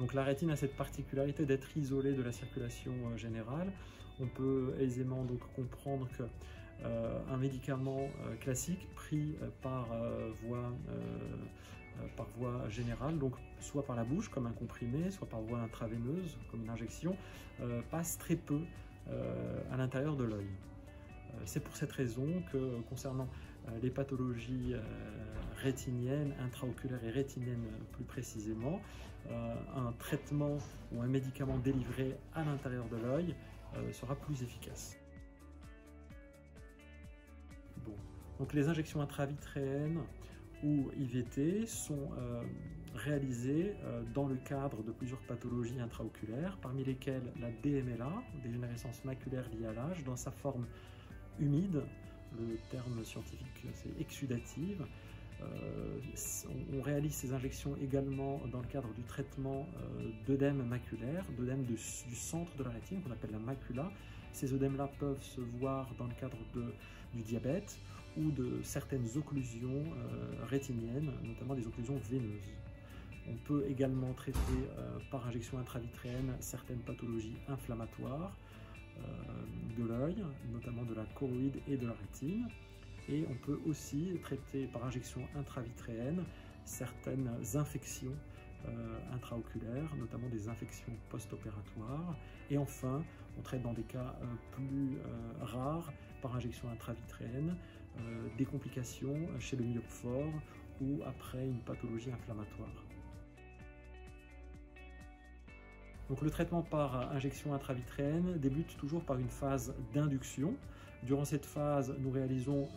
Donc la rétine a cette particularité d'être isolée de la circulation générale. On peut aisément donc comprendre que un médicament classique pris par voie générale, donc soit par la bouche comme un comprimé, soit par voie intraveineuse comme une injection, passe très peu à l'intérieur de l'œil. C'est pour cette raison que concernant les pathologies rétiniennes, intraoculaires et rétiniennes plus précisément, un traitement ou un médicament délivré à l'intérieur de l'œil sera plus efficace. Bon. Donc les injections intravitréennes ou IVT sont réalisées dans le cadre de plusieurs pathologies intraoculaires, parmi lesquelles la DMLA, dégénérescence maculaire liée à l'âge, dans sa forme humide, le terme scientifique c'est exsudative. On réalise ces injections également dans le cadre du traitement d'œdème maculaire, d'œdème du centre de la rétine, qu'on appelle la macula. Ces œdèmes-là peuvent se voir dans le cadre du diabète ou de certaines occlusions rétiniennes, notamment des occlusions veineuses. On peut également traiter par injection intravitréenne certaines pathologies inflammatoires de l'œil, notamment de la choroïde et de la rétine. Et on peut aussi traiter par injection intravitréenne certaines infections intraoculaires, notamment des infections post-opératoires. Et enfin, on traite dans des cas plus rares par injection intravitréenne des complications chez le myope fort ou après une pathologie inflammatoire. Donc le traitement par injection intravitréenne débute toujours par une phase d'induction. Durant cette phase, nous réalisons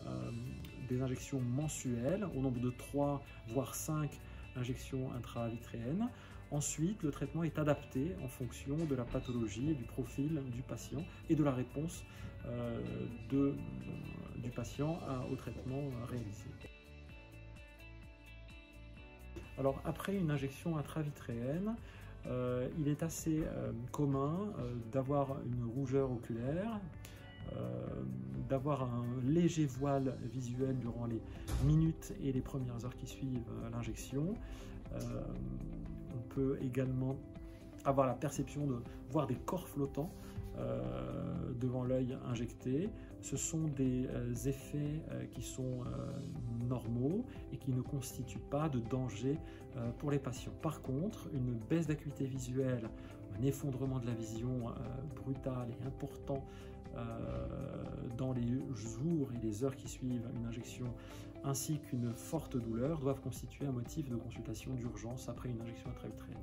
des injections mensuelles au nombre de 3 voire 5 injections intravitréennes. Ensuite, le traitement est adapté en fonction de la pathologie et du profil du patient et de la réponse du patient au traitement réalisé. Alors après une injection intravitréenne, il est assez commun d'avoir une rougeur oculaire, d'avoir un léger voile visuel durant les minutes et les premières heures qui suivent l'injection. On peut également avoir la perception de voir des corps flottants devant l'œil injecté. Ce sont des effets qui sont normaux et qui ne constituent pas de danger pour les patients. Par contre, une baisse d'acuité visuelle, un effondrement de la vision brutal et important dans les jours et les heures qui suivent une injection, ainsi qu'une forte douleur, doivent constituer un motif de consultation d'urgence après une injection intravitréenne.